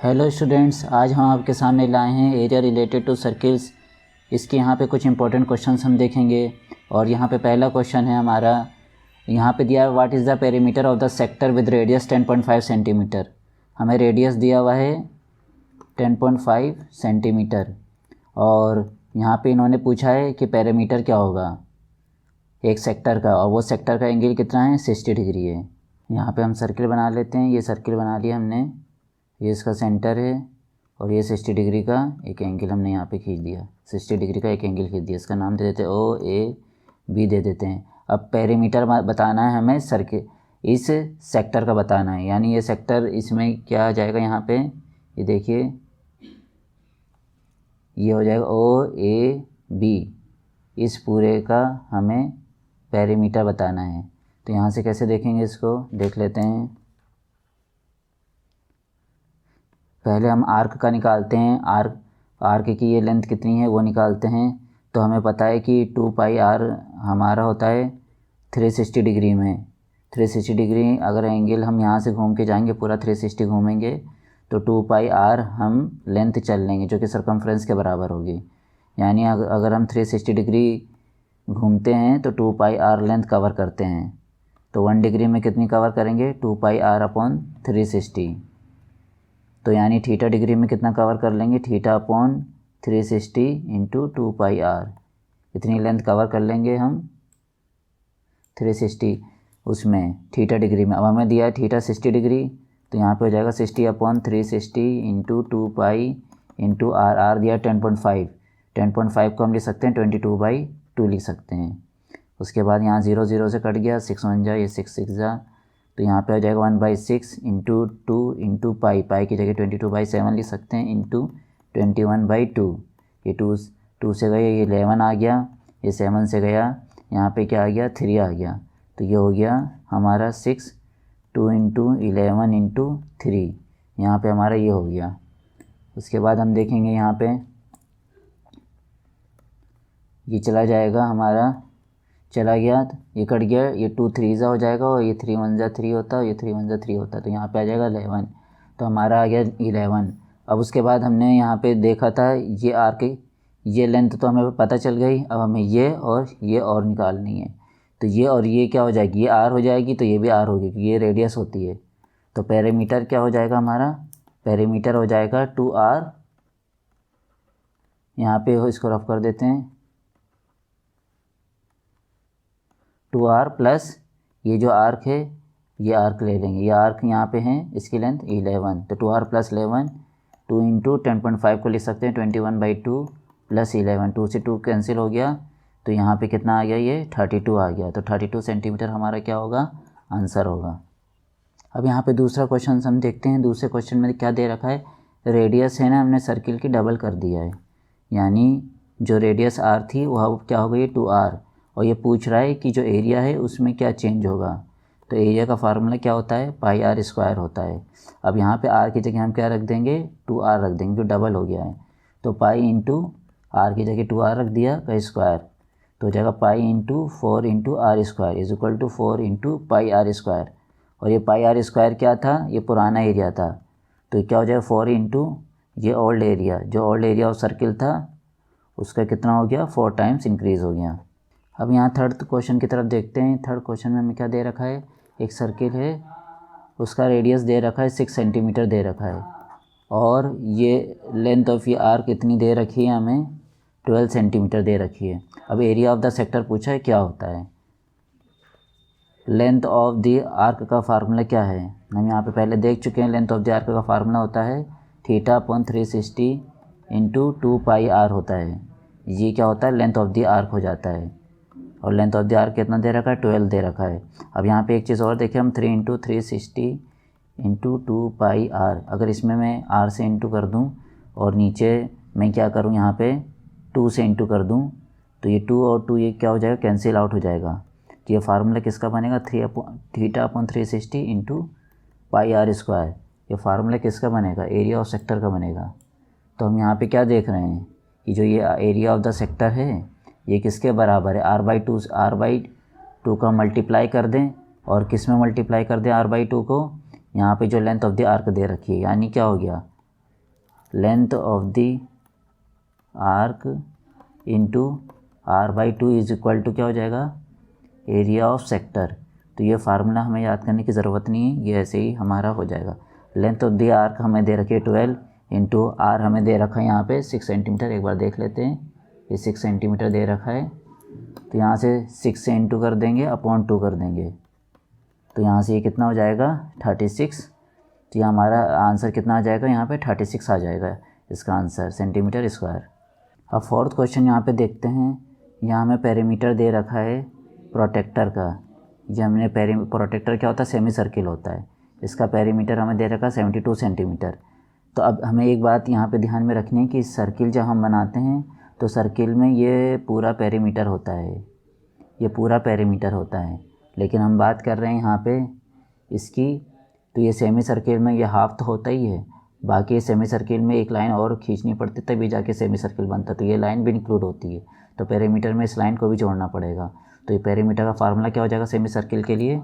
Hello students, आज हम आपके सामने लाए हैं एरिया रिलेटेड टू सर्किल्स। इसके यहाँ पे कुछ इंपॉर्टेंट क्वेश्चंस हम देखेंगे। और यहाँ पे पहला क्वेश्चन है हमारा, यहाँ पे दिया है what is the perimeter of the sector with radius 10.5 centimetre. हमें रेडियस दिया हुआ है 10.5 सेंटीमीटर और यहाँ पे इन्होंने पूछा है कि पेरीमीटर क्या होगा एक सेक्टर का, और वो सेक्टर का एंगल कितना है 60 डिग्री है। यहाँ पे हम सर्किल बना लेते हैं। ये सर्किल बना लिया हमने, ये इसका सेंटर है और ये 60 डिग्री का एक एंगल हमने यहाँ पे खींच दिया। 60 डिग्री का एक एंगल खींच दिया, इसका नाम दे देते हैं ओ ए बी दे देते हैं। अब पेरीमीटर बताना है हमें सर्किल, इस सेक्टर का बताना है, यानी ये सेक्टर इसमें क्या आ जाएगा यहाँ पे, ये देखिए ये हो जाएगा ओ ए बी। इस पूरे का हमें पेरीमीटर बताना है। तो यहाँ से कैसे देखेंगे, इसको देख लेते हैं। पहले हम आर्क का निकालते हैं, आर्क की ये लेंथ कितनी है वो निकालते हैं। तो हमें पता है कि 2 पाई आर हमारा होता है 360 डिग्री में। 360 डिग्री अगर एंगल हम यहाँ से घूम के जाएंगे, पूरा 360 घूमेंगे तो 2 पाई आर हम लेंथ चल लेंगे जो कि सरकमफ्रेंस के बराबर होगी। यानी अगर हम 360 डिग्री घूमते हैं तो 2 पाई आर लेंथ कवर करते हैं। तो 1 डिग्री में कितनी कवर करेंगे, 2 पाई आर अपॉन 360। तो यानी थीटा डिग्री में कितना कवर कर लेंगे, theta upon 360 into 2 pi R, इतनी लेंथ कवर कर लेंगे हम 360 उसमें थीटा डिग्री में। अब हमें दिया है थीटा 60 डिग्री, तो यहाँ पे हो जाएगा 60 upon 360 into 2 pi into R. R दिया 10.5, 10.5 को हम लिख सकते हैं 22/2 लिख सकते हैं। उसके बाद यहाँ 0 0 से कट गया, 6 1 जा, ये 6 6 जा, तो यहाँ पे हो जाएगा 1/6 इंटू 2 इंटू पाई की जगह 22/7 लिख सकते हैं, इंटू 21/2। ये 2 से गया, ये 11 आ गया, ये 7 से गया, यहाँ पे क्या आ गया 3 आ गया। तो ये हो गया हमारा 6, 2 इंटू 11 इंटू 3, यहाँ पर हमारा ये हो गया। उसके बाद हम देखेंगे यहाँ पे ये चला जाएगा, हमारा चला गया, ये कट गया, ये 2 3 जा हो जाएगा और ये 3 1 जा 3 होता है और ये 3 1 जा 3 होता है, तो यहाँ पे आ जाएगा 11। तो हमारा आ गया 11। अब उसके बाद हमने यहाँ पे देखा था ये आर की ये लेंथ तो हमें पता चल गई। अब हमें ये और निकालनी है। तो ये और ये क्या हो जाएगी, ये आर हो जाएगी तो ये भी आर होगी क्योंकि ये रेडियस होती है। तो पेरीमीटर क्या हो जाएगा हमारा, पेरीमीटर हो जाएगा 2r, यहाँ पे इसको रफ कर देते हैं, 2r प्लस ये जो आर्क है ये आर्क ले लेंगे, ये आर्क यहाँ पे है, इसकी लेंथ 11, तो 2r प्लस 11, 2 इंटू 10.5 को लिख सकते हैं 21/2 प्लस 11, 2 से 2 कैंसिल हो गया, तो यहाँ पे कितना आ गया, ये 32 आ गया। तो 32 सेंटीमीटर हमारा क्या होगा, आंसर होगा। अब यहाँ पे दूसरा क्वेश्चन हम देखते हैं। दूसरे क्वेश्चन में क्या दे रखा है, रेडियस है ना, हमने सर्किल की डबल कर दिया है, यानी जो रेडियस r थी वह क्या हो गई 2r, और ये पूछ रहा है कि जो एरिया है उसमें क्या चेंज होगा। तो एरिया का फार्मूला क्या होता है, पाई आर स्क्वायर होता है। अब यहाँ पे आर की जगह हम क्या रख देंगे, 2r रख देंगे जो डबल हो गया है। तो पाई इंटू आर की जगह 2r रख दिया का स्क्वायर, तो हो जाएगा pi into 4 into R square is equal to 4 into pi are square. और ये पाई आर स्क्वायर क्या था, ये पुराना एरिया था, तो क्या हो जाएगा 4 इंटू ये ओल्ड एरिया, जो ओल्ड एरिया ऑफ सर्किल था उसका कितना हो गया, 4 टाइम्स इंक्रीज़ हो गया। अब यहाँ थर्ड क्वेश्चन की तरफ देखते हैं। थर्ड क्वेश्चन में हमें क्या दे रखा है, एक सर्किल है, उसका रेडियस दे रखा है 6 सेंटीमीटर दे रखा है, और ये लेंथ ऑफ ये आर्क कितनी दे रखी है, हमें 12 सेंटीमीटर दे रखी है। अब एरिया ऑफ द सेक्टर पूछा है, क्या होता है, लेंथ ऑफ द आर्क का फार्मूला क्या है, हम यहाँ पे पहले देख चुके हैं। लेंथ ऑफ द आर्क का फार्मूला होता है theta upon 360 into 2 pi R होता है। ये क्या होता है, लेंथ ऑफ द आर्क हो जाता है, और लेंथ ऑफ द आर्क कितना दे रखा है, 12 दे रखा है। अब यहाँ पे एक चीज़ और देखें हम, 3 इंटू 360 इंटू 2 पाई आर, अगर इसमें मैं r से इंटू कर दूँ और नीचे मैं क्या करूँ यहाँ पे 2 से इंटू कर दूँ, तो ये 2 और 2 ये क्या हो जाएगा, कैंसिल आउट हो जाएगा। तो ये फार्मूला किसका बनेगा, theta upon 360 into pi are square, ये फार्मूला किसका बनेगा, एरिया ऑफ सेक्टर का बनेगा। तो हम यहाँ पे क्या देख रहे हैं कि जो ये एरिया ऑफ द सेक्टर है ये किसके बराबर है, r/2 का मल्टीप्लाई कर दें, और किस में मल्टीप्लाई कर दें r/2 को, यहाँ पे जो लेंथ ऑफ द आर्क दे रखी है, यानी क्या हो गया length of the arc into r/2 is equal to क्या हो जाएगा, एरिया ऑफ सेक्टर। तो ये फार्मूला हमें याद करने की ज़रूरत नहीं है, ये ऐसे ही हमारा हो जाएगा। लेंथ ऑफ द आर्क हमें दे रखी है 12 इंटू आर हमें दे रखा है यहाँ पे 6 सेंटीमीटर। एक बार देख लेते हैं, ये 6 सेंटीमीटर दे रखा है, तो यहाँ से 6 से इंटू कर देंगे अपॉन 2 कर देंगे, तो यहाँ से ये कितना हो जाएगा 36। तो ये हमारा आंसर कितना आ जाएगा, यहाँ पे 36 आ जाएगा इसका आंसर, सेंटीमीटर स्क्वायर। अब फोर्थ क्वेश्चन यहाँ पे देखते हैं। यहाँ हमें पेरीमीटर दे रखा है प्रोटेक्टर का। ये हमने प्रोटेक्टर क्या होता है, सेमी सर्किल होता है। इसका पेरीमीटर हमें दे रखा है 72 सेंटीमीटर। तो अब हमें एक बात यहाँ पे ध्यान में रखनी है कि सर्किल जब हम बनाते हैं तो सर्किल में ये पूरा पेरीमीटर होता है, ये पूरा पेरीमीटर होता है। लेकिन हम बात कर रहे हैं यहाँ पे इसकी, तो ये सेमी सर्किल में ये हाफ तो होता ही है, बाकी सेमी सर्किल में एक लाइन और खींचनी पड़ती तभी जाके सेमी सर्किल बनता, तो ये लाइन भी इंक्लूड होती है। तो पेरीमीटर में इस लाइन को भी जोड़ना पड़ेगा। तो ये पेरीमीटर का फार्मूला क्या हो जाएगा सेमी सर्किल के लिए,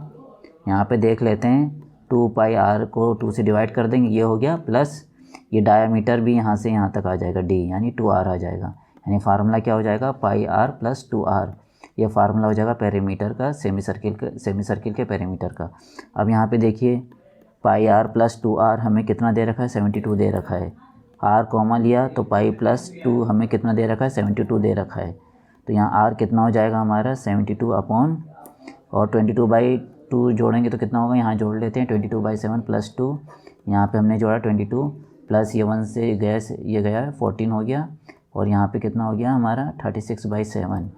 यहाँ पे देख लेते हैं 2πr को 2 से डिवाइड कर देंगे, ये हो गया, प्लस ये डायामीटर भी यहाँ से यहाँ तक आ जाएगा d, यानी 2r आ जाएगा। यानी फार्मूला क्या हो जाएगा πr + 2r। ये फार्मूला हो जाएगा पेरीमीटर का, सेमी सर्किल के पेरीमीटर का। अब यहाँ पे देखिए πr + 2r हमें कितना दे रखा है, 72 दे रखा है। r कॉमन लिया तो पाई + 2 हमें कितना दे रखा है, 72 दे रखा है। तो यहाँ r कितना हो जाएगा हमारा 72 अपॉन, और 22/2 जोड़ेंगे तो कितना होगा, यहाँ जोड़ लेते हैं 22/7 + 2, यहाँ पे हमने जोड़ा 22 प्लस ये 1 से गया, ये गया 14 हो गया, और यहाँ पे कितना हो गया हमारा 36/7।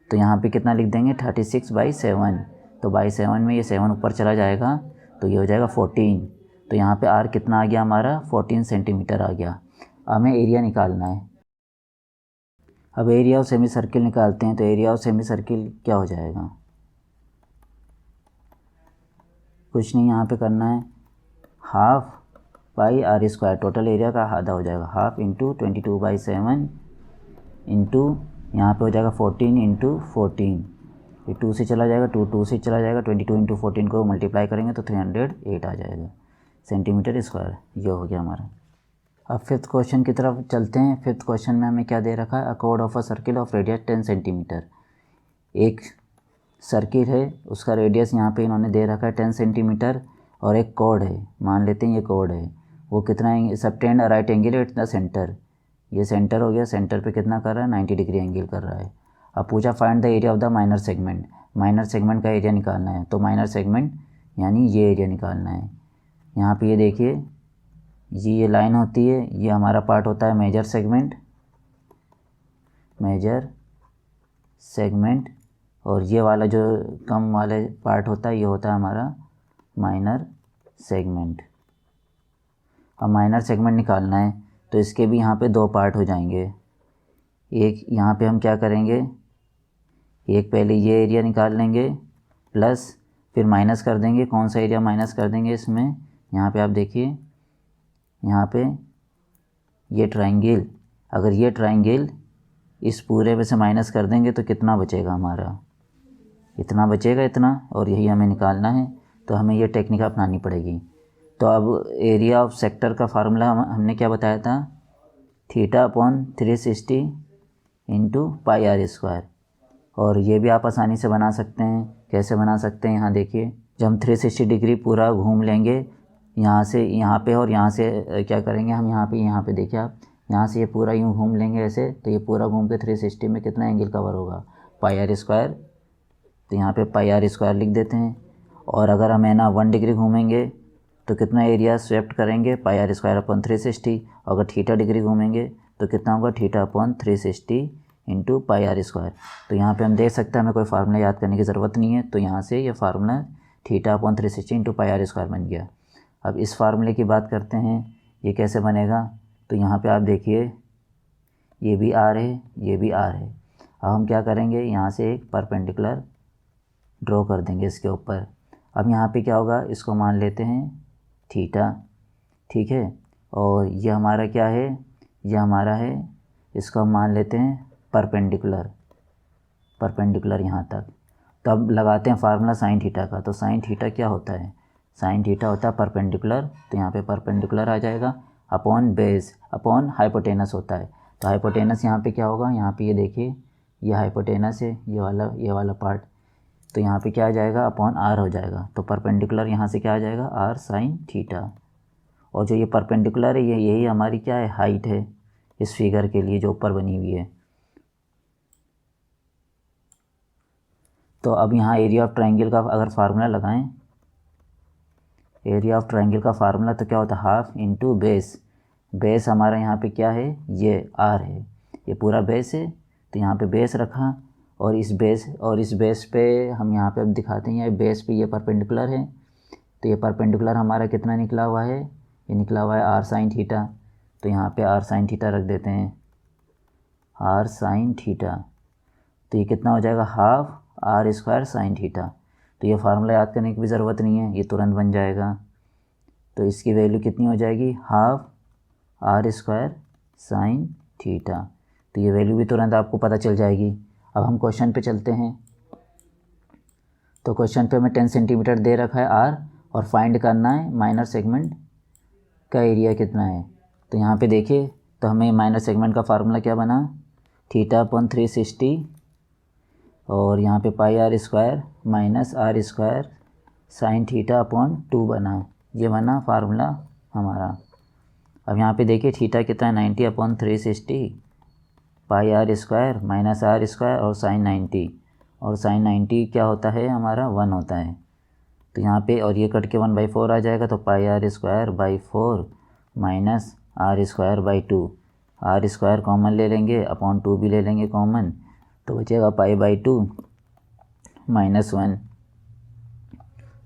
तो यहाँ पे कितना लिख देंगे 36/7, तो बाई 7 में ये 7 ऊपर चला जाएगा तो ये हो जाएगा 14। तो यहाँ पे r कितना आ गया हमारा 14 सेंटीमीटर आ गया। हमें एरिया निकालना है। अब एरिया ऑफ सेमी सर्किल निकालते हैं। तो एरिया ऑफ सेमी सर्किल क्या हो जाएगा, कुछ नहीं यहाँ पे करना है, हाफ पाई r², टोटल एरिया का आधा हो जाएगा, हाफ इंटू 22/7 इंटू यहाँ पे हो जाएगा 14 इंटू 14, ये 2 से चला जाएगा, 2 से चला जाएगा, 22 इंटू 14 को मल्टीप्लाई करेंगे तो 308 आ जाएगा सेंटीमीटर स्क्वायर। ये हो गया हमारा। अब फिफ्थ क्वेश्चन की तरफ चलते हैं। फिफ्थ क्वेश्चन में हमें क्या दे रखा है, a code of a circle of radius 10 centimetre. एक सर्किल है, उसका रेडियस यहाँ पे इन्होंने दे रखा है 10 सेंटीमीटर, और एक कोड है, मान लेते हैं ये कोड है, वो कितना subtend a right angle at the centre, ये सेंटर हो गया, सेंटर पे कितना कर रहा है 90 डिग्री एंगल कर रहा है। अब पूछा find the area of the minor segment, minor segment का एरिया निकालना है। तो माइनर सेगमेंट यानी ये एरिया निकालना है। यहाँ पे ये देखिए, ये लाइन होती है, ये हमारा पार्ट होता है मेजर सेगमेंट, और ये वाला जो कम वाले पार्ट होता है ये होता है हमारा माइनर सेगमेंट। अब माइनर सेगमेंट निकालना है तो इसके भी यहाँ पे 2 पार्ट हो जाएंगे। एक यहाँ पे हम क्या करेंगे, एक पहले ये एरिया निकाल लेंगे, प्लस फिर माइनस कर देंगे। कौन सा एरिया माइनस कर देंगे इसमें, यहाँ पे आप देखिए, यहाँ पे ये ट्रायंगल, अगर ये ट्रायंगल इस पूरे में से माइनस कर देंगे तो कितना बचेगा हमारा, इतना बचेगा, इतना, और यही हमें निकालना है। तो हमें ये टेक्निक अपनानी पड़ेगी। तो अब एरिया ऑफ सेक्टर का फार्मूला हमने क्या बताया था, θ/360 इंटू πr²। और ये भी आप आसानी से बना सकते हैं। कैसे बना सकते हैं, यहाँ देखिए, जब हम 360 डिग्री पूरा घूम लेंगे यहाँ से यहाँ पे, और यहाँ से क्या करेंगे हम, यहाँ पे देखिए आप, यहाँ से ये पूरा यूँ घूम लेंगे ऐसे, तो ये पूरा घूम के 360 में कितना एंगल कवर होगा, πr²। तो यहाँ पे πr² लिख देते हैं। और अगर हम है ना 1 डिग्री घूमेंगे तो कितना एरिया स्वेप्ट करेंगे, πr²/360। अगर θ डिग्री घूमेंगे तो कितना होगा, θ/360 इंटू πr²। तो यहाँ पे हम देख सकते हैं, हमें कोई फार्मूला याद करने की ज़रूरत नहीं है। तो यहाँ से ये फार्मूला θ/360 इंटू πr² बन गया। अब इस फार्मूले की बात करते हैं, ये कैसे बनेगा। तो यहाँ पे आप देखिए, ये भी r है, ये भी r है। अब हम क्या करेंगे, यहाँ से एक परपेंडिकुलर ड्रॉ कर देंगे इसके ऊपर। अब यहाँ पे क्या होगा, इसको मान लेते हैं थीटा, ठीक है, और ये हमारा क्या है, ये हमारा है, इसको हम मान लेते हैं परपेंडिकुलर यहाँ तक। तो अब लगाते हैं फार्मूला साइन थीटा का। तो साइन थीटा क्या होता है, साइन थीटा होता है परपेंडिकुलर, तो यहाँ पे परपेंडिकुलर आ जाएगा। अपॉन बेस अपॉन हाइपोटेनस होता है। तो हाइपोटेनस यहाँ पे क्या होगा, यहाँ पे ये देखिए ये हाइपोटेनस है, ये वाला पार्ट, तो यहाँ पे क्या आ जाएगा, अपॉन आर हो जाएगा। तो परपेंडिकुलर यहाँ से क्या आ जाएगा, आर साइन थीटा। और जो ये परपेंडिकुलर है, ये यही हमारी क्या है, हाइट है इस फिगर के लिए जो ऊपर बनी हुई है। तो अब यहाँ एरिया ऑफ ट्रायंगल का अगर फार्मूला लगाएं, एरिया ऑफ ट्रायंगल का फार्मूला तो क्या होता है, हाफ इंटू बेस। बेस हमारा यहाँ पे क्या है, ये आर है, ये पूरा बेस है, तो यहाँ पे बेस रखा, और इस बेस पे हम यहाँ पे अब दिखाते हैं, ये बेस पे ये परपेंडिकुलर है, तो ये परपेंडिकुलर हमारा कितना निकला हुआ है, ये निकला हुआ है आर साइन थीटा। तो यहाँ पे आर साइन थीटा रख देते हैं, आर साइन थीटा, तो ये कितना हो जाएगा, half R square sine theta. तो ये फार्मूला याद करने की भी ज़रूरत नहीं है, ये तुरंत बन जाएगा। तो इसकी वैल्यू कितनी हो जाएगी, half R square sine theta. तो ये वैल्यू भी तुरंत आपको पता चल जाएगी। अब हम क्वेश्चन पे चलते हैं। तो क्वेश्चन पे हमें 10 सेंटीमीटर दे रखा है आर, और फाइंड करना है माइनर सेगमेंट का एरिया कितना है। तो यहाँ पे देखिए, तो हमें माइनर सेगमेंट का फार्मूला क्या बना, थीटा अपॉन 360, और यहाँ पे pi are square minus are square sine theta upon 2 बना, ये बना फार्मूला हमारा। अब यहाँ पे देखिए थीटा कितना है, 90 upon 360 pi are square minus are square और साइन 90, और साइन 90 क्या होता है हमारा, 1 होता है। तो यहाँ पे और ये कट के 1/4 आ जाएगा, तो pi are square by 4 minus are square by 2, r square common ले लेंगे, अपॉन 2 भी ले लेंगे कॉमन, तो बचेगा पाई बाई 2 माइनस 1।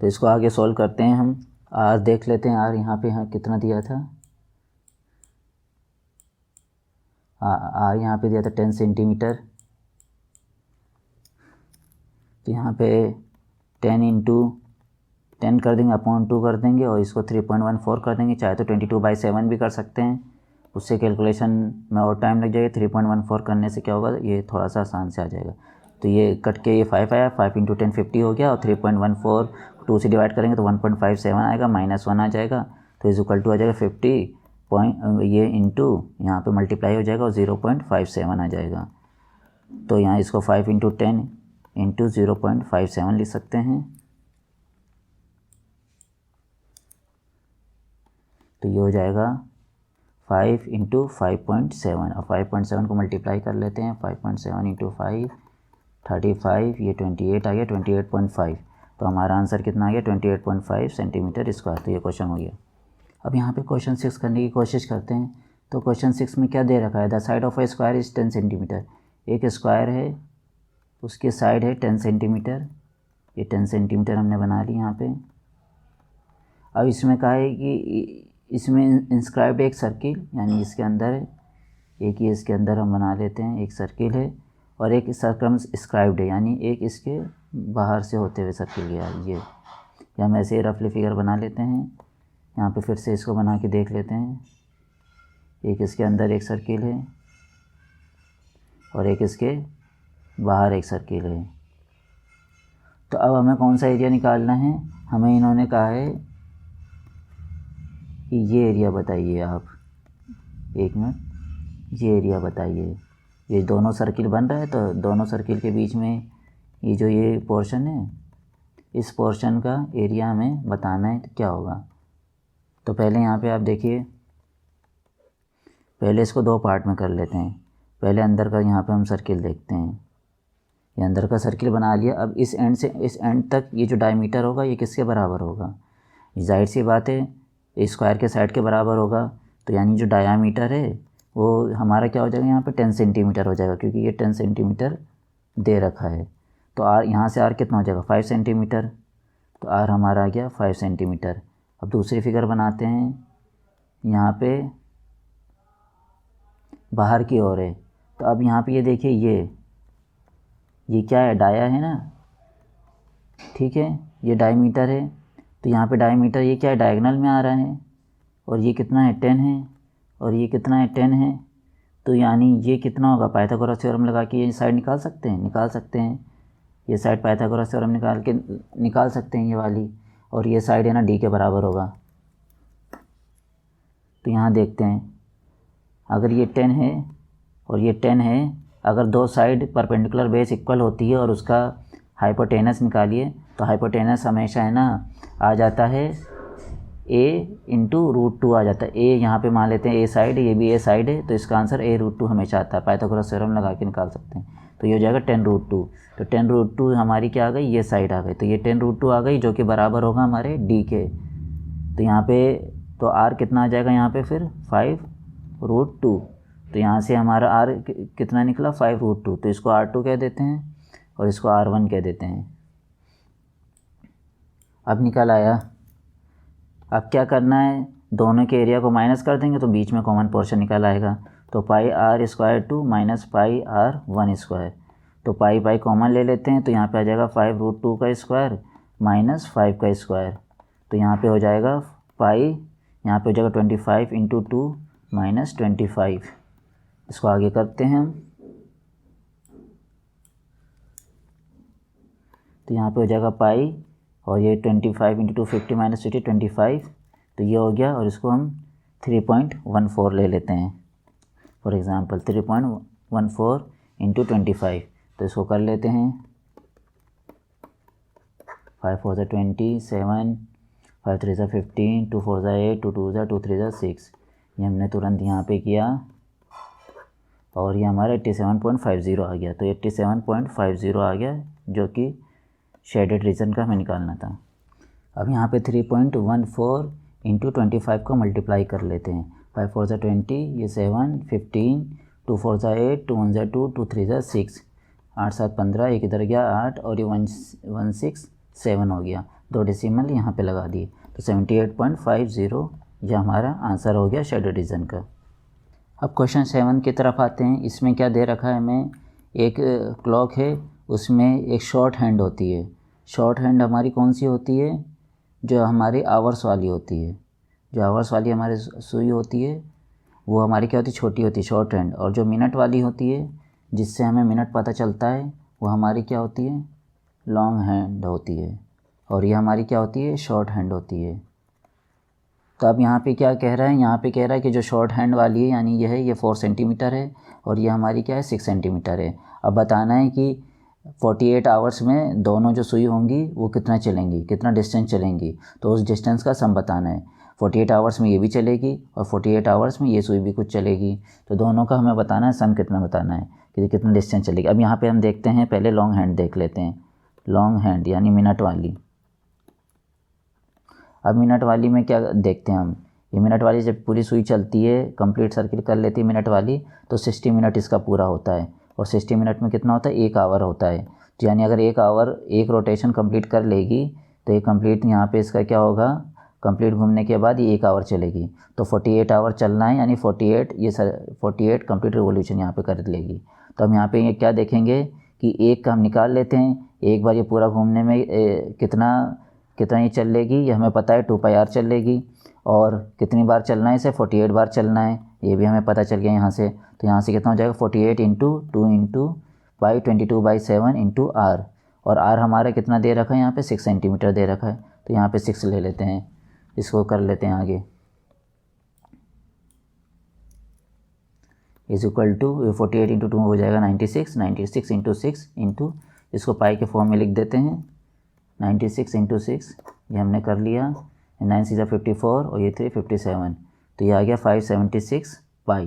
तो इसको आगे सॉल्व करते हैं हम। आर देख लेते हैं, आर यहाँ पे कितना दिया था, आर यहाँ पे दिया था 10 सेंटीमीटर। तो यहाँ पे 10 इंटू 10 कर देंगे, अपॉन 2 कर देंगे, और इसको 3.14 कर देंगे। चाहे तो 22/7 भी कर सकते हैं, उससे कैलकुलेशन में और टाइम लग जाएगा। 3.14 करने से क्या होगा, ये थोड़ा सा आसान से आ जाएगा। तो ये कट के ये 5 आया, 5 इंटू 10 50 हो गया, और 3.14 2 से डिवाइड करेंगे तो 1.57 आएगा, -1 आ जाएगा, तो इज इक्वल टू आ जाएगा 50 पॉइंट, ये इंटू यहाँ पे मल्टीप्लाई हो जाएगा और 0.57 आ जाएगा। तो यहाँ इसको 5 इंटू 10 इंटू 0.57 लिख सकते हैं। तो ये हो जाएगा 5 इंटू 5.7, और 5.7 को मल्टीप्लाई कर लेते हैं, 5.7 इंटू 5 35, ये 28 आ गया, 28.5। तो हमारा आंसर कितना आ गया, 28.5 सेंटीमीटर स्क्वायर। तो ये क्वेश्चन हो गया। अब यहाँ पे क्वेश्चन 6 करने की कोशिश करते हैं। तो क्वेश्चन 6 में क्या दे रखा है, the side of A square is 10 centimetre. एक स्क्वायर है, उसकी साइड है 10 सेंटीमीटर, ये 10 सेंटीमीटर हमने बना ली यहाँ पे। अब इसमें कहा है कि इसमें इंस्क्राइब्ड एक सर्किल, यानी इसके अंदर एक ही इसके अंदर हम बना लेते हैं, एक सर्किल है, और एक सर्कम स्क्राइब्ड है, यानी एक इसके बाहर से होते हुए सर्किल गया ये हम ऐसे ही रफली फिगर बना लेते हैं। यहाँ पे फिर से इसको बना के देख लेते हैं, एक इसके अंदर एक सर्किल है और एक इसके बाहर एक सर्किल है। तो अब हमें कौन सा एरिया निकालना है, हमें इन्होंने कहा है कि ये एरिया बताइए आप, एक मिनट, ये एरिया बताइए। ये दोनों सर्किल बन रहा है, तो दोनों सर्किल के बीच में ये जो ये पोर्शन है, इस पोर्शन का एरिया हमें बताना है, तो क्या होगा। तो पहले यहाँ पे आप देखिए, पहले इसको 2 पार्ट में कर लेते हैं। पहले अंदर का यहाँ पे हम सर्किल देखते हैं, ये अंदर का सर्किल बना लिया। अब इस एंड से इस एंड तक ये जो डायमीटर होगा ये किसके बराबर होगा, जाहिर सी बात है स्क्वायर के साइड के बराबर होगा। तो यानी जो डायामीटर है वो हमारा क्या हो जाएगा, यहाँ पे 10 सेंटीमीटर हो जाएगा, क्योंकि ये 10 सेंटीमीटर दे रखा है। तो आर यहाँ से आर कितना हो जाएगा, 5 सेंटीमीटर। तो आर हमारा आ गया 5 सेंटीमीटर। अब दूसरी फिगर बनाते हैं, यहाँ पे बाहर की ओर है। तो अब यहाँ पे ये देखिए, ये क्या है, डाया है ना, ठीक है, ये डायमीटर है। तो यहाँ पे डायमीटर ये क्या है, डायगोनल में आ रहा है, और ये कितना है, 10 है, और ये कितना है, 10 है। तो यानी ये कितना होगा, पाइथागोरस थ्योरम लगा के ये साइड निकाल सकते हैं, ये साइड पाइथागोरस थ्योरम निकाल सकते हैं ये वाली, और ये साइड है ना डी के बराबर होगा। तो यहाँ देखते हैं, अगर ये 10 है और ये 10 है, अगर दो साइड परपेंडिकुलर बेस इक्वल होती है और उसका हाइपोटेनस निकालिए, तो हाइपोटेनस हमेशा है ना आ जाता है a इंटू √2 आ जाता है। a यहाँ पे मान लेते हैं a साइड, ये भी a साइड है, तो इसका आंसर a√2 हमेशा आता है। पाइथागोरस थ्योरम लगा के निकाल सकते हैं। तो ये हो जाएगा 10√2। तो 10√2 हमारी क्या आ गई, ये साइड आ गई, तो ये 10√2 आ गई, जो कि बराबर होगा हमारे d के। तो यहाँ पे तो r कितना आ जाएगा, यहाँ पे फिर 5√2। तो यहाँ से हमारा r कितना निकला, 5√2। तो इसको r2 कह देते हैं और इसको r1 कह देते हैं। अब निकल आया। अब क्या करना है, दोनों के एरिया को माइनस कर देंगे तो बीच में कॉमन पोर्शन निकल आएगा। तो πr² माइनस πr1²। तो पाई कॉमन ले लेते हैं, तो यहाँ पे आ जाएगा 5√2 का स्क्वायर माइनस 5 का स्क्वायर। तो यहाँ पे हो जाएगा पाई, यहाँ पे हो जाएगा 25 इंटू 2 माइनस 25। इसको आगे करते हैं हम, तो यहाँ पे हो जाएगा पाई और ये 25 इंटू 2 50 माइनस 50 25। तो ये हो गया और इसको हम 3.14 ले लेते हैं। For example 3.14 into 25। तो इसको कर लेते हैं, 5 4 20, 7 5 3 15, 2 4 8, 2 2 2 3 6। ये हमने तुरंत यहाँ पे किया और ये हमारा 87.50 आ गया। तो 87.50 आ गया, जो कि शेडेड रीजन का हमें निकालना था। अब यहाँ पे 3.14 इंटू 25 को मल्टीप्लाई कर लेते हैं। 5 4 20, ये 7 15, 2 4 8, 2 1 2, 2 3 6, 8 7 15, एक इधर गया 8 और ये 1 6 7 हो गया। 2 डेसिमल यहाँ पे लगा दिए, तो 78.50 ये हमारा आंसर हो गया शेडेड रीजन का। अब क्वेश्चन 7 की तरफ आते हैं। इसमें क्या दे रखा है हमें, एक क्लॉक है, उसमें एक शॉर्ट हैंड होती है। शॉर्ट हैंड हमारी कौन सी होती है, जो हमारी आवर्स वाली होती है। जो आवर्स वाली हमारी सुई होती है वो हमारी क्या होती है, छोटी होती है, शॉर्ट हैंड। और जो मिनट वाली होती है, जिससे हमें मिनट पता चलता है, वो हमारी क्या होती है, लॉन्ग हैंड होती है। और ये हमारी क्या होती है, शॉर्ट हैंड होती है। तो अब यहाँ पे क्या कह रहा है, यहाँ पे कह रहा है कि जो शॉर्ट हैंड वाली है, यानी ये है, ये 4 सेंटीमीटर है और ये हमारी क्या है, 6 सेंटीमीटर है। अब बताना है कि 48 आवर्स में दोनों जो सुई होंगी वो कितना चलेंगी, कितना डिस्टेंस चलेंगी। तो उस डिस्टेंस का सम बताना है। 48 आवर्स में ये भी चलेगी और 48 आवर्स में ये सुई भी कुछ चलेगी। तो दोनों का हमें बताना है, सम कितना बताना है कि कितना डिस्टेंस चलेगी। अब यहाँ पे हम देखते हैं, पहले लॉन्ग हैंड देख लेते हैं। लॉन्ग हैंड यानी मिनट वाली। अब मिनट वाली में क्या देखते हैं हम, ये मिनट वाली जब पूरी सुई चलती है, कंप्लीट सर्किल कर लेती है मिनट वाली, तो 60 मिनट इसका पूरा होता है। और 60 मिनट में कितना होता है, 1 आवर होता है। तो यानी अगर 1 आवर एक रोटेशन कंप्लीट कर लेगी, तो ये कंप्लीट यहाँ पे इसका क्या होगा, कंप्लीट घूमने के बाद ये 1 आवर चलेगी। तो 48 आवर चलना है, यानी 48 कंप्लीट रिवोल्यूशन यहाँ पे कर लेगी। तो हम यहाँ पे ये क्या देखेंगे कि एक का हम निकाल लेते हैं, एक बार ये पूरा घूमने में कितना ये चल लेगी, ये हमें पता है 2πr चल लेगी। और कितनी बार चलना है इसे, 48 बार चलना है, ये भी हमें पता चल गया यहाँ से। तो यहाँ से कितना हो जाएगा, 48 into 2 into pi 22/7 into r। और r हमारा कितना दे रखा है, यहाँ पे 6 सेंटीमीटर दे रखा है। तो यहाँ पे 6 ले लेते हैं, इसको कर लेते हैं आगे। इज इक्वल टू 48 इंटू 2 हो जाएगा 96, 96 इंटू 6 इंटू, इसको पाई के फॉर्म में लिख देते हैं, 96 इंटू 6, ये हमने कर लिया। 9 6 54 और ये 3 57, तो ये आ गया 576 पाई।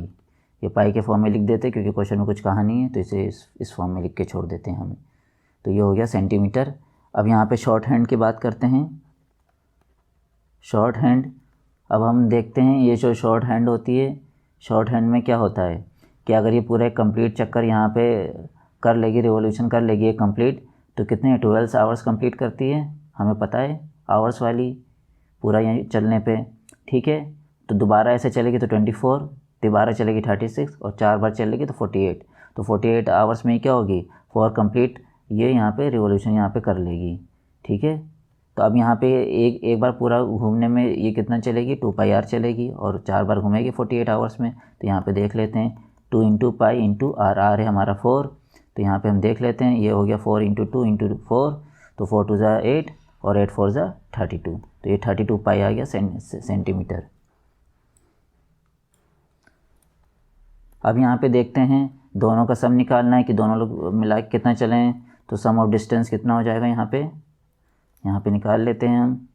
ये पाई के फॉर्म में लिख देते हैं, क्योंकि क्वेश्चन में कुछ कहा नहीं है, तो इसे इस फॉर्म में लिख के छोड़ देते हैं हमें। तो ये हो गया सेंटीमीटर। अब यहाँ पे शॉर्ट हैंड की बात करते हैं। शॉर्ट हैंड, अब हम देखते हैं, ये जो शॉर्ट हैंड होती है, शॉर्ट हैंड में क्या होता है कि अगर ये पूरा एक कंप्लीट चक्कर यहाँ पे कर लेगी, रिवोल्यूशन कर लेगी ये कंप्लीट, तो कितने 12 आवर्स कंप्लीट करती है, हमें पता है आवर्स वाली पूरा यहाँ चलने पे, ठीक है। तो दोबारा ऐसे चलेगी तो 24, दोबारा चलेगी 36 और 4 बार चलेगी तो 48। तो 48 आवर्स में क्या होगी, 4 कंप्लीट ये यहाँ पे रिवोल्यूशन यहाँ पे कर लेगी, ठीक है। तो अब यहाँ पे एक बार पूरा घूमने में ये कितना चलेगी, 2πr चलेगी और 4 बार घूमेगी 48 आवर्स में। तो यहाँ पे देख लेते हैं, 2 इंटू पाई इंटू r है हमारा 4। तो यहाँ पे हम देख लेते हैं, ये हो गया 4 इंटू 2 इंटू 4, तो 4 2 ज़ा 8 और 8 4 ज़ा 32। तो ये 32 पाई आ गया सेंटीमीटर। अब यहाँ पे देखते हैं दोनों का सम निकालना है कि दोनों लोग मिला के कितना चले हैं, तो सम ऑफ डिस्टेंस कितना हो जाएगा यहाँ पे निकाल लेते हैं हम।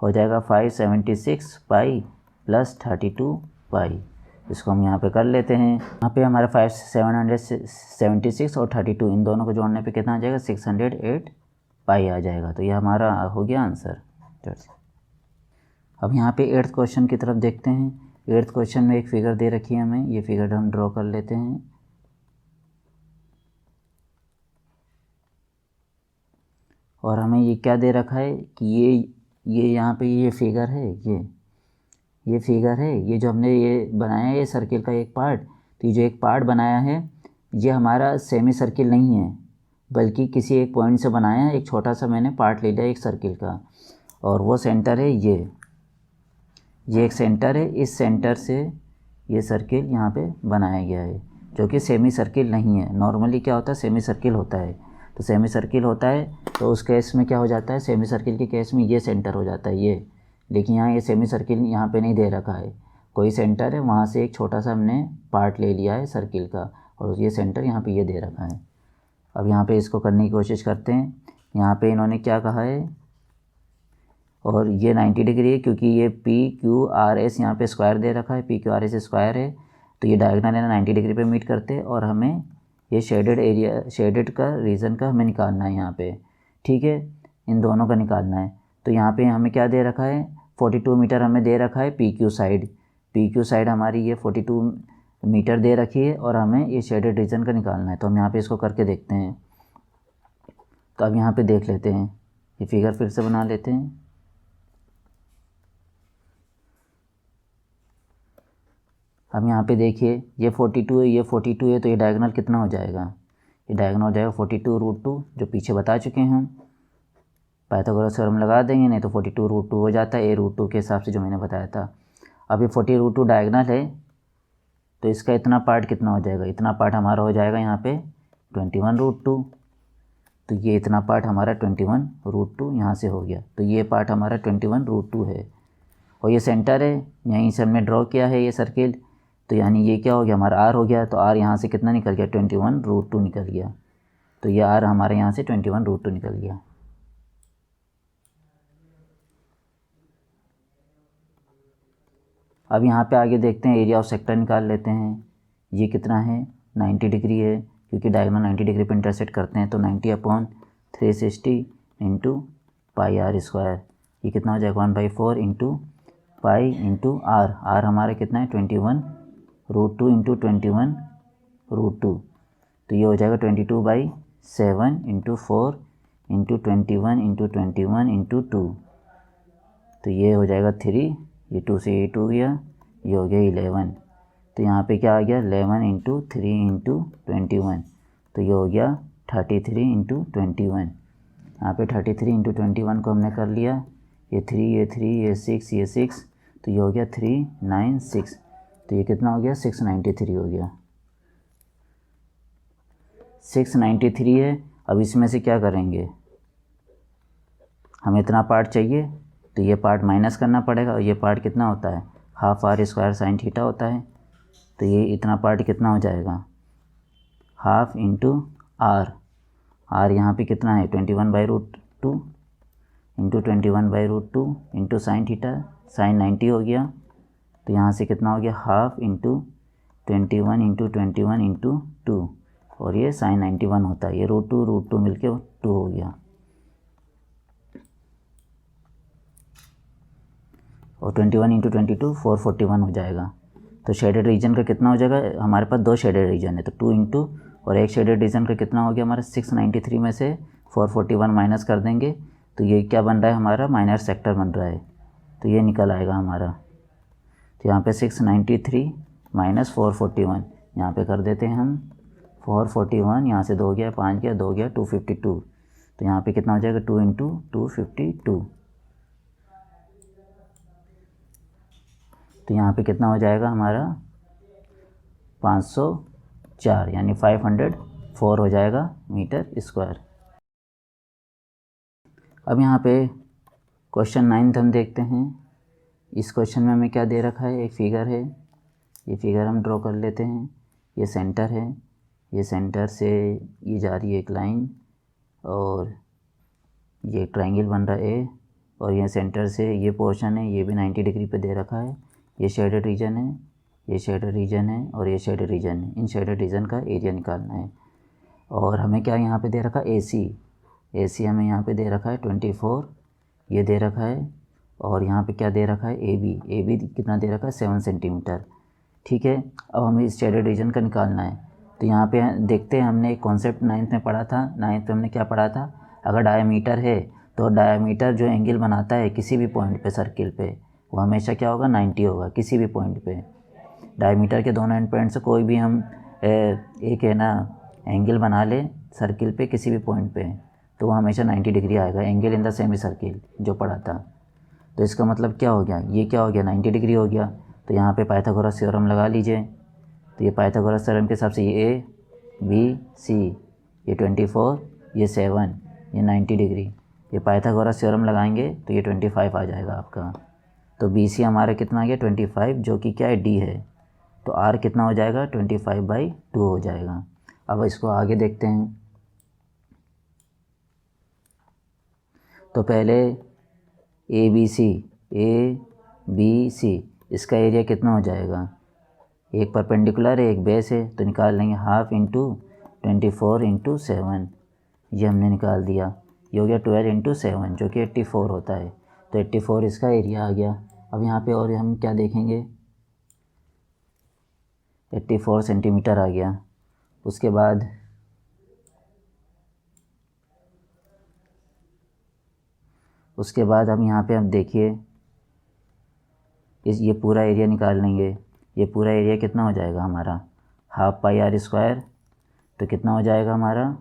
हो जाएगा 576 पाई प्लस 32 पाई। इसको हम यहाँ पे कर लेते हैं। यहाँ पे हमारा 776 और 32 इन दोनों को जोड़ने पे कितना आ जाएगा 608 पाई आ जाएगा। तो ये हमारा हो गया आंसर। अब यहाँ पे 8th क्वेश्चन की तरफ देखते हैं। 8th क्वेश्चन में एक फिगर दे रखी है हमें, ये फिगर हम ड्रॉ कर लेते हैं। और हमें ये क्या दे रखा है कि ये यहाँ पे ये फिगर है, ये फिगर है, ये जो हमने ये बनाया है ये सर्किल का एक पार्ट। तो ये जो एक पार्ट बनाया है ये हमारा सेमी सर्किल नहीं है, बल्कि किसी एक पॉइंट से बनाया है। एक छोटा सा मैंने पार्ट ले लिया एक सर्किल का, और वो सेंटर है ये एक सेंटर है। इस सेंटर से ये सर्किल यहाँ पे बनाया गया है, जो कि सेमी सर्किल नहीं है। नॉर्मली क्या होता है, सेमी सर्किल होता है। तो सेमी सर्किल होता है तो उस केस में क्या हो जाता है, सेमी सर्किल के केस में ये सेंटर हो जाता है ये। लेकिन यहाँ ये सेमी सर्किल यहाँ पे नहीं दे रखा है, कोई सेंटर है वहाँ से एक छोटा सा हमने पार्ट ले लिया है सर्किल का, और ये सेंटर यहाँ पे ये दे रखा है। अब यहाँ पे इसको करने की कोशिश करते हैं। यहाँ पे इन्होंने क्या कहा है, और ये 90 डिग्री है क्योंकि ये PQRS यहाँ पे स्क्वायर दे रखा है, PQRS स्क्वायर है। तो ये डायगोनल है 90 डिग्री पे मीट करते हैं, और हमें ये शेडेड एरिया, शेडेड का रीजन का हमें निकालना है यहाँ पे। ठीक है, इन दोनों का निकालना है। तो यहाँ पे हमें क्या दे रखा है, 42 मीटर हमें दे रखा है PQ साइड हमारी ये 42 मीटर दे रखी है, और हमें ये शेडेड रीजन का निकालना है। तो हम यहाँ पे इसको करके देखते हैं। तो अब यहाँ पे देख लेते हैं, ये फिगर फिर से बना लेते हैं। अब यहाँ पे देखिए ये 42 है, ये 42 है, तो ये डायगोनल कितना हो जाएगा, ये डायगोनल हो जाएगा 42√2, जो पीछे बता चुके हैं हम। पाइथागोरस थ्योरम लगा देंगे, नहीं तो 42√2 हो जाता है A√2 के हिसाब से जो मैंने बताया था। अब ये 40√2 डायगोनल है, तो इसका इतना पार्ट कितना हो जाएगा, इतना पार्ट हमारा हो जाएगा यहाँ पे 21√2। तो ये इतना पार्ट हमारा 21√2 यहाँ से हो गया। तो ये पार्ट हमारा 21√2 है, और ये सेंटर है, यहीं से हमने ड्रॉ किया है ये सर्किल। तो यानी ये क्या हो गया, हमारा R हो गया। तो R यहाँ से कितना निकल गया, 21√2 निकल गया। तो ये R हमारे यहाँ से 21√2 निकल गया। अब यहाँ पे आगे देखते हैं, एरिया ऑफ सेक्टर निकाल लेते हैं। ये कितना है, 90 डिग्री है, क्योंकि डायगोनल 90 डिग्री पे इंटरसेक्ट करते हैं। तो 90/360 इंटू पाई R स्क्वायर, ये कितना हो जाएगा 1/4 into pi into R। R हमारा कितना है 21√2 इंटू 21√2। तो ये हो जाएगा 22/7 इंटू 4 इंटू 21 इंटू 21 इंटू 2। तो ये हो जाएगा 3, ये 2 से ये 2 गया, ये हो गया 11। तो यहाँ पे क्या आ गया 11 इंटू 3 इंटू 21। तो ये हो गया 33 इंटू 21। यहाँ पे 33 इंटू 21 को हमने कर लिया, ये 3 ये 3 ये 6 ये 6, तो ये हो गया 396। तो ये कितना हो गया 693 हो गया, 693 है। अब इसमें से क्या करेंगे, हमें इतना पार्ट चाहिए, तो ये पार्ट माइनस करना पड़ेगा। और ये पार्ट कितना होता है, half R square sine theta होता है। तो ये इतना पार्ट कितना हो जाएगा, हाफ इंटू R यहाँ पे कितना है 21/√2 into 21/√2 into sine theta, sine 90 हो गया। तो यहाँ से कितना हो गया, हाफ इंटू 21 इंटू 21 इंटू 2, और ये साइन 91 होता है। ये √2 मिलके 2 हो गया, और 21 इंटू 22 441 हो जाएगा। तो शेडेड रीजन का कितना हो जाएगा, हमारे पास 2 शेडेड रीजन है, तो 2 इंटू और एक शेडेड रीजन का कितना हो गया हमारा 693 में से 441 माइनस कर देंगे। तो ये क्या बन रहा है हमारा, माइनर सेक्टर बन रहा है। तो ये निकल आएगा हमारा। तो यहाँ पे 693 माइनस 441 यहाँ पे कर देते हैं हम 441, यहाँ से 2 गया 5 गया 2 गया 252। तो यहाँ पे कितना हो जाएगा 2 इंटू 252। तो यहाँ पे कितना हो जाएगा हमारा 504, यानी 504 हो जाएगा मीटर स्क्वायर। अब यहाँ पे क्वेश्चन 9 हम देखते हैं। इस क्वेश्चन में हमें क्या दे रखा है, एक फिगर है, ये फिगर हम ड्रॉ कर लेते हैं। ये सेंटर है, ये सेंटर से ये जा रही है एक लाइन और ये ट्रायंगल बन रहा है ए, और ये सेंटर से ये पोर्शन है, ये भी 90 डिग्री पे दे रखा है। ये शेडेड रीजन है, ये शेडेड रीजन है और ये शेडेड रीजन है। इन शेडेड रीजन का एरिया निकालना है। और हमें क्या यहाँ पे दे रखा है, ए सी हमें यहाँ पे दे रखा है 24, ये दे रखा है। और यहाँ पे क्या दे रखा है, ए बी कितना दे रखा है, 7 सेंटीमीटर। ठीक है, अब हमें इस शेडेड रीजन का निकालना है। तो यहाँ पे देखते हैं, हमने एक कॉन्सेप्ट 9th में पढ़ा था। 9th में हमने क्या पढ़ा था, अगर डायमीटर है तो डायमीटर जो एंगल बनाता है किसी भी पॉइंट पे सर्किल पे, वो हमेशा क्या होगा, 90 होगा किसी भी पॉइंट पे। डायमीटर के दोनों एंड पॉइंट से कोई भी हम एक है ना एंगल बना ले सर्किल पे किसी भी पॉइंट पे, तो वो हमेशा 90 डिग्री आएगा, angle in the semi circle जो पढ़ा था। तो इसका मतलब क्या हो गया, ये क्या हो गया, 90 डिग्री हो गया। तो यहाँ पे पाइथागोरस थ्योरम लगा लीजिए। तो ये पाइथागोरस थ्योरम के हिसाब से ये ए बी सी, ये 24, ये 7, ये 90 डिग्री। ये पाइथागोरस थ्योरम लगाएंगे तो ये 25 आ जाएगा आपका। तो बी सी हमारा कितना आ गया, 25, जो कि क्या है, डी है। तो आर कितना हो जाएगा, 25/2 हो जाएगा। अब इसको आगे देखते हैं। तो पहले ए बी सी इसका एरिया कितना हो जाएगा, एक परपेंडिकुलर है एक बेस है, तो निकाल लेंगे ½ × 24 × 7, ये हमने निकाल दिया। ये हो गया 12 × 7 जो कि 84 होता है। तो 84 इसका एरिया आ गया। अब यहाँ पे और हम क्या देखेंगे, 84 सेंटीमीटर आ गया। उसके बाद हम यहाँ पे हम देखिए ये पूरा एरिया निकाल लेंगे। ये पूरा एरिया कितना हो जाएगा हमारा, ½ πr²। तो कितना हो जाएगा हमारा,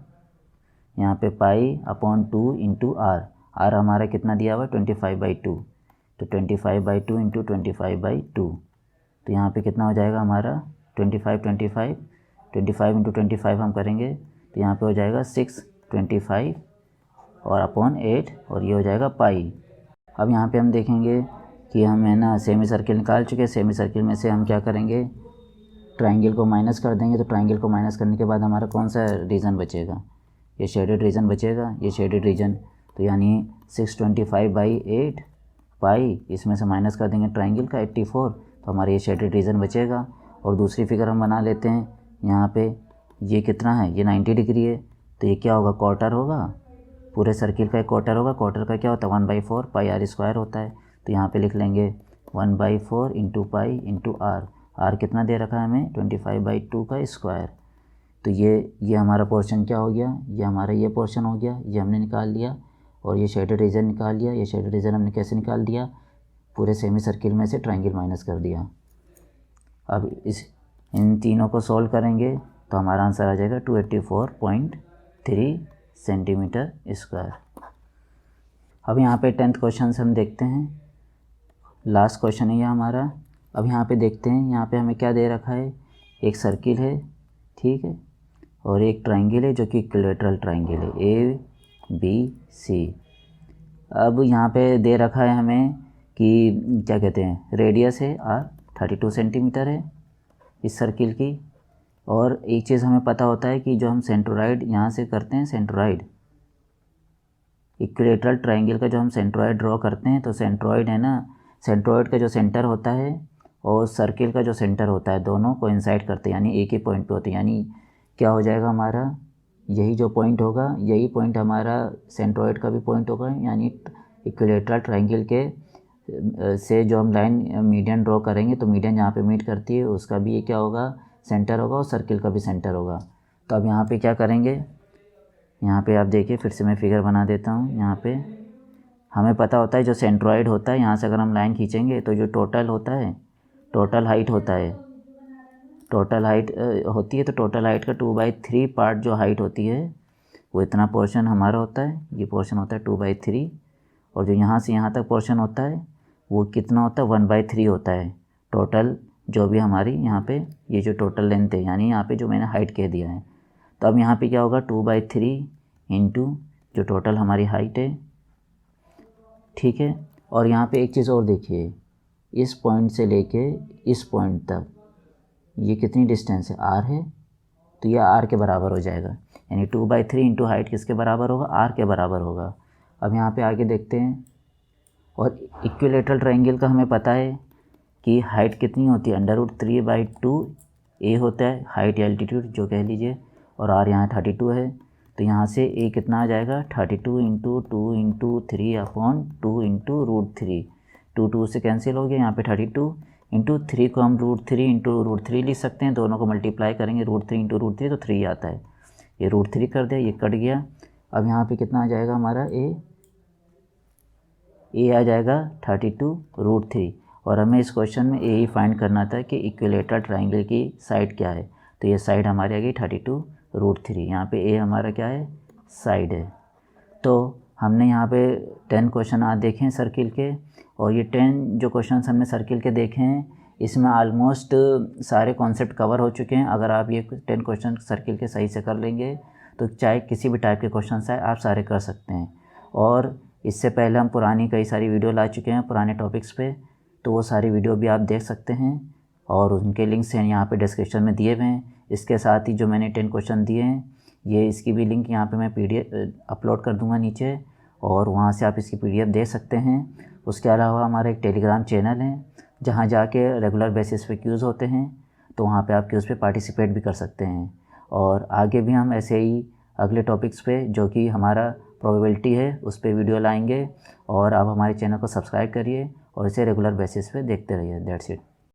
यहाँ पे π/2 × r हमारा कितना दिया हुआ, 25/2। तो 25/2 × 25/2, तो यहाँ पे कितना हो जाएगा हमारा 25 × 25 हम करेंगे तो यहाँ पे हो जाएगा 625 और /8 और ये हो जाएगा पाई। अब यहाँ पे हम देखेंगे कि हम है ना सेमी सर्किल निकाल चुके हैं। सेमी सर्किल में से हम क्या करेंगे, ट्रायंगल को माइनस कर देंगे। तो ट्रायंगल को माइनस करने के बाद हमारा कौन सा रीजन बचेगा, ये शेडेड रीजन बचेगा, ये शेडेड रीजन। तो यानी 625/8 पाई, इसमें से माइनस कर देंगे ट्रायंगल का 84, तो हमारा ये शेडेड रीजन बचेगा। और दूसरी फिगर हम बना लेते हैं। यहाँ पे ये कितना है, ये 90 डिग्री है, तो ये क्या होगा, क्वार्टर होगा। पूरे सर्किल का एक क्वार्टर होगा। क्वार्टर का क्या होता है, 1/4 πr² होता है। तो यहाँ पे लिख लेंगे 1/4 × पाई × r कितना दे रखा है हमें, 25/2 का स्क्वायर। तो ये हमारा पोर्शन क्या हो गया, ये हमारा ये पोर्शन हो गया, ये हमने निकाल लिया। और ये शेडेड रीजन निकाल लिया। ये शेडेड रीजन हमने कैसे निकाल दिया, पूरे सेमी सर्किल में से ट्रायंगल माइनस कर दिया। अब इन तीनों को सॉल्व करेंगे तो हमारा आंसर आ जाएगा 284.3 सेंटीमीटर स्क्वायर। अब यहाँ पे 10th क्वेश्चन से हम देखते हैं, लास्ट क्वेश्चन है ये हमारा। अब यहाँ पे देखते हैं, यहाँ पे हमें क्या दे रखा है, एक सर्किल है, ठीक है, और एक ट्रायंगल है जो कि इक्विलैटरल ट्रायंगल है, ABC। अब यहाँ पे दे रखा है हमें कि क्या कहते हैं, रेडियस है r 32 सेंटीमीटर है इस सर्किल की। और एक चीज़ हमें पता होता है कि जो हम सेंट्रोइड यहाँ से करते हैं, सेंट्रोइड इक्विलैटरल ट्रायंगल का जो हम सेंट्रोइड ड्रॉ करते हैं, तो सेंट्रोइड है ना, सेंट्रोइड का जो सेंटर होता है और सर्किल का जो सेंटर होता है, दोनों कोइंसाइड करते हैं, यानी एक ही पॉइंट पे होते हैं। यानी क्या हो जाएगा हमारा, यही जो पॉइंट होगा, यही पॉइंट हमारा सेंट्रोइड का भी पॉइंट होगा। यानी इक्विलैटरल ट्रायंगल के से जो हम लाइन मीडियन ड्रॉ करेंगे, तो मीडियन यहाँ पे मीट करती है, उसका भी ये क्या होगा, सेंटर होगा, और सर्किल का भी सेंटर होगा। तो अब यहाँ पे क्या करेंगे, यहाँ पे आप देखिए, फिर से मैं फिगर बना देता हूँ। यहाँ पे हमें पता होता है जो सेंट्रोइड होता है, यहाँ से अगर हम लाइन खींचेंगे तो जो टोटल होता है, टोटल हाइट होता है, टोटल हाइट होती है, तो टोटल हाइट का 2/3 पार्ट जो हाइट होती है, वो इतना पोर्शन हमारा होता है। ये पोर्शन होता है 2/3, और जो यहाँ से यहाँ तक पोर्शन होता है वो कितना होता है, 1/3 होता है। टोटल जो भी हमारी यहाँ पे ये जो टोटल लेंथ है, यानी यहाँ पे जो मैंने हाइट कह दिया है। तो अब यहाँ पे क्या होगा, 2/3 इंटू जो टोटल हमारी हाइट है, ठीक है। और यहाँ पे एक चीज़ और देखिए, इस पॉइंट से लेके इस पॉइंट तक ये कितनी डिस्टेंस है, r है, तो ये r के बराबर हो जाएगा, यानी 2/3 इंटू हाइट किसके बराबर होगा, r के बराबर होगा। अब यहाँ पे आगे देखते हैं, और इक्विलेटरल ट्रायंगल का हमें पता है कि हाइट कितनी होती है, √3/2 a होता है हाइट या एल्टीट्यूड जो कह लीजिए, और r यहाँ 32 है, तो यहाँ से a कितना आ जाएगा, 32 इंटू 2 इंटू 3/2 इंटू √3, 2 से कैंसिल हो गया, यहाँ पे 32 इंटू 3 को हम √3 इंटू √3 लिख सकते हैं, दोनों को मल्टीप्लाई करेंगे, √3 इंटू √3 तो 3 आता है, ये √3 कर दिया, ये कट गया। अब यहाँ पे कितना आ जाएगा हमारा a आ जाएगा 32√3, और हमें इस क्वेश्चन में ए ही फाइंड करना था कि इक्विलेटरल ट्रायंगल की साइड क्या है, तो ये साइड हमारी आ गई 32√3, यहाँ पे ए हमारा क्या है, साइड है। तो हमने यहाँ पे 10 क्वेश्चन आज देखे हैं सर्किल के, और ये 10 जो क्वेश्चन हमने सर्किल के देखे हैं इसमें ऑलमोस्ट सारे कॉन्सेप्ट कवर हो चुके हैं। अगर आप ये 10 क्वेश्चन सर्किल के सही से कर लेंगे तो चाहे किसी भी टाइप के क्वेश्चन आए आप सारे कर सकते हैं। और इससे पहले हम पुरानी कई सारी वीडियो ला चुके हैं पुराने टॉपिक्स पे, तो वो सारी वीडियो भी आप देख सकते हैं, और उनके लिंक्स हैं यहाँ पे डिस्क्रिप्शन में दिए हुए हैं। इसके साथ ही जो मैंने 10 क्वेश्चन दिए हैं ये इसकी भी लिंक यहाँ पे मैं PDF अपलोड कर दूँगा नीचे, और वहाँ से आप इसकी PDF देख सकते हैं। उसके अलावा हमारा एक टेलीग्राम चैनल है जहाँ जाके रेगुलर बेसिस पे क्यूज़ होते हैं, तो वहाँ पे आप क्यूज़ पे पार्टिसिपेट भी कर सकते हैं। और आगे भी हम ऐसे ही अगले टॉपिक्स पे जो कि हमारा प्रोबेबिलिटी है उस पर वीडियो लाएंगे, और आप हमारे चैनल को सब्सक्राइब करिए और इसे रेगुलर बेसिस पे देखते रहिए। That's it.